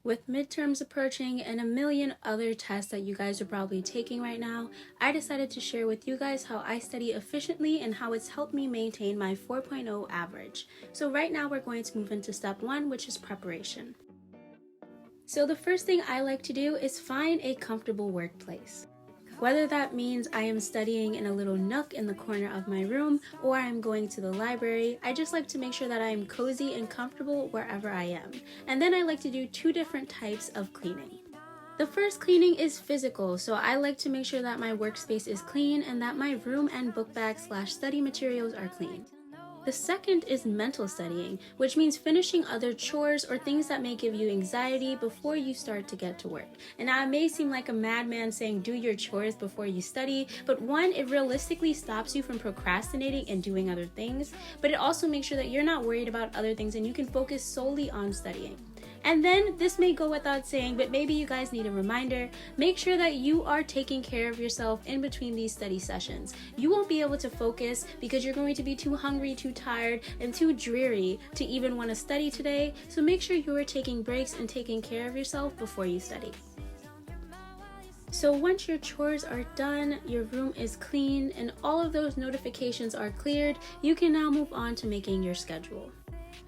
With midterms approaching and a million other tests that you guys are probably taking right now, I decided to share with you guys how I study efficiently and how it's helped me maintain my 4.0 average. So right now we're going to move into step 1, which is preparation. So the first thing I like to do is find a comfortable workplace. Whether that means I am studying in a little nook in the corner of my room or I'm going to the library, I just like to make sure that I am cozy and comfortable wherever I am. And then I like to do 2 different types of cleaning. The first cleaning is physical, so I like to make sure that my workspace is clean and that my room and book bag/study materials are clean. The second is mental studying, which means finishing other chores or things that may give you anxiety before you start to get to work. And now it may seem like a madman saying do your chores before you study, but one, it realistically stops you from procrastinating and doing other things, but it also makes sure that you're not worried about other things and you can focus solely on studying. And then, this may go without saying, but maybe you guys need a reminder, make sure that you are taking care of yourself in between these study sessions. You won't be able to focus because you're going to be too hungry, too tired, and too dreary to even want to study today, so make sure you are taking breaks and taking care of yourself before you study. So once your chores are done, your room is clean, and all of those notifications are cleared, you can now move on to making your schedule.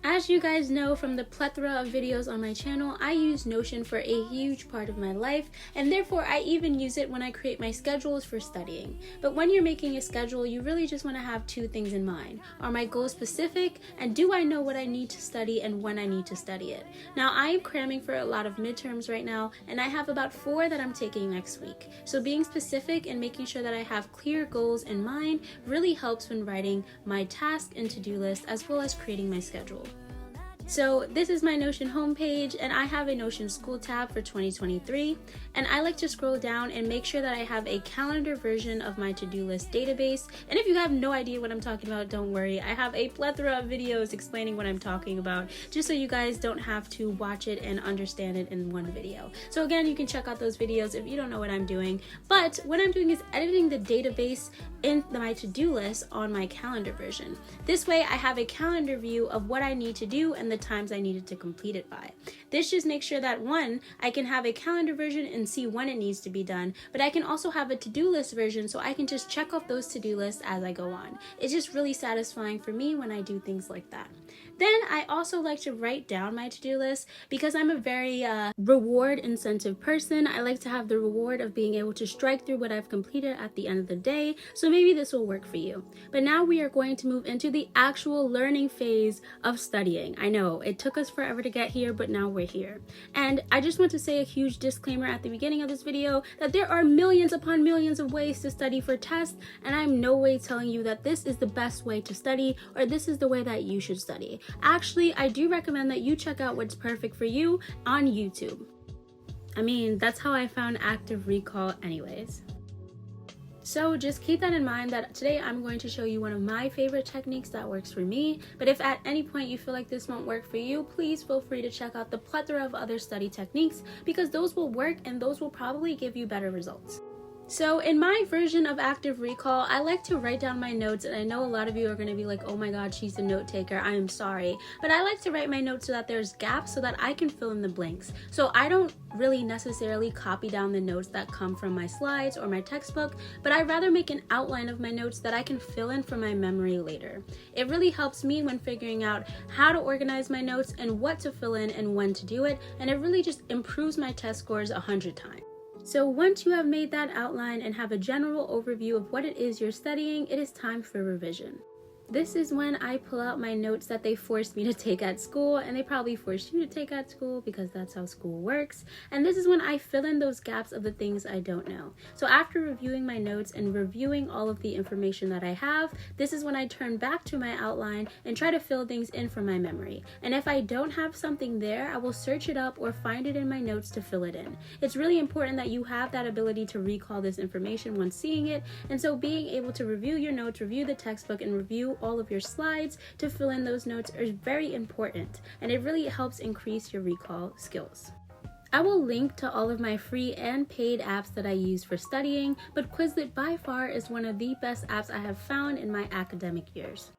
As you guys know from the plethora of videos on my channel, I use Notion for a huge part of my life, and therefore I even use it when I create my schedules for studying. But when you're making a schedule, you really just want to have 2 things in mind. Are my goals specific, and do I know what I need to study and when I need to study it? Now, I am cramming for a lot of midterms right now, and I have about 4 that I'm taking next week. So being specific and making sure that I have clear goals in mind really helps when writing my task and to-do list, as well as creating my schedule. So this is my Notion homepage, and I have a Notion school tab for 2023, and I like to scroll down and make sure that I have a calendar version of my to-do list database. And if you have no idea what I'm talking about, don't worry, I have a plethora of videos explaining what I'm talking about, just so you guys don't have to watch it and understand it in one video. So again, you can check out those videos if you don't know what I'm doing, but what I'm doing is editing the database in my to-do list on my calendar version. This way I have a calendar view of what I need to do and the times I needed to complete it by. This just makes sure that 1, I can have a calendar version and see when it needs to be done, but I can also have a to-do list version so I can just check off those to-do lists as I go on. It's just really satisfying for me when I do things like that. Then I also like to write down my to-do list because I'm a very reward incentive person. I like to have the reward of being able to strike through what I've completed at the end of the day, so maybe this will work for you. But now we are going to move into the actual learning phase of studying. I know it took us forever to get here, but now we're here. And I just want to say a huge disclaimer at the beginning of this video that there are millions upon millions of ways to study for tests, and I'm no way telling you that this is the best way to study or this is the way that you should study. Actually, I do recommend that you check out what's perfect for you on YouTube. I mean, that's how I found active recall anyways. So just keep that in mind that today I'm going to show you one of my favorite techniques that works for me, but if at any point you feel like this won't work for you, please feel free to check out the plethora of other study techniques because those will work and those will probably give you better results. So in my version of active recall, I like to write down my notes, and I know a lot of you are going to be like, oh my god, she's a note taker, I am sorry. But I like to write my notes so that there's gaps so that I can fill in the blanks. So I don't really necessarily copy down the notes that come from my slides or my textbook, but I rather make an outline of my notes that I can fill in from my memory later. It really helps me when figuring out how to organize my notes and what to fill in and when to do it, and it really just improves my test scores 100 times. So once you have made that outline and have a general overview of what it is you're studying, it is time for revision. This is when I pull out my notes that they forced me to take at school, and they probably forced you to take at school because that's how school works. And this is when I fill in those gaps of the things I don't know. So after reviewing my notes and reviewing all of the information that I have, this is when I turn back to my outline and try to fill things in from my memory. And if I don't have something there, I will search it up or find it in my notes to fill it in. It's really important that you have that ability to recall this information once seeing it, and so being able to review your notes, review the textbook, and review all of your slides to fill in those notes is very important, and it really helps increase your recall skills. I will link to all of my free and paid apps that I use for studying, but Quizlet by far is one of the best apps I have found in my academic years.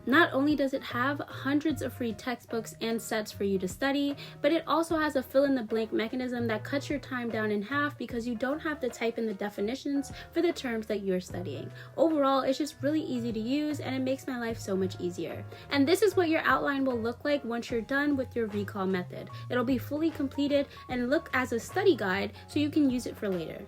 Not only does it have hundreds of free textbooks and sets for you to study, but it also has a fill-in-the-blank mechanism that cuts your time down in half because you don't have to type in the definitions for the terms that you're studying. Overall, it's just really easy to use and it makes my life so much easier. And this is what your outline will look like once you're done with your recall method. It'll be fully completed and look as a study guide so you can use it for later.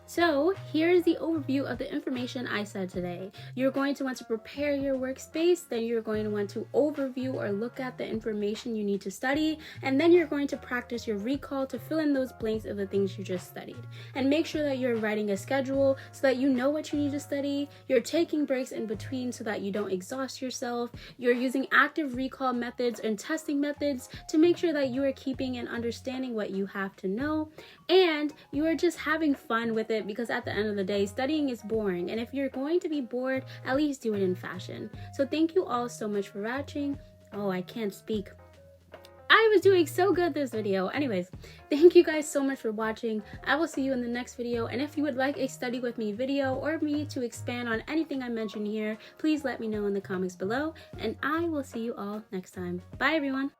So here's the overview of the information I said today. You're going to want to prepare your workspace, then you're going to want to overview or look at the information you need to study, and then you're going to practice your recall to fill in those blanks of the things you just studied. And make sure that you're writing a schedule so that you know what you need to study, you're taking breaks in between so that you don't exhaust yourself, you're using active recall methods and testing methods to make sure that you are keeping and understanding what you have to know, and you are just having fun with it, because at the end of the day, studying is boring, and if you're going to be bored, at least do it in fashion. So thank you all so much for watching. Oh, I can't speak. I was doing so good this video. Anyways, thank you guys so much for watching. I will see you in the next video, and if you would like a study with me video or me to expand on anything I mentioned here, please let me know in the comments below, and I will see you all next time. Bye everyone.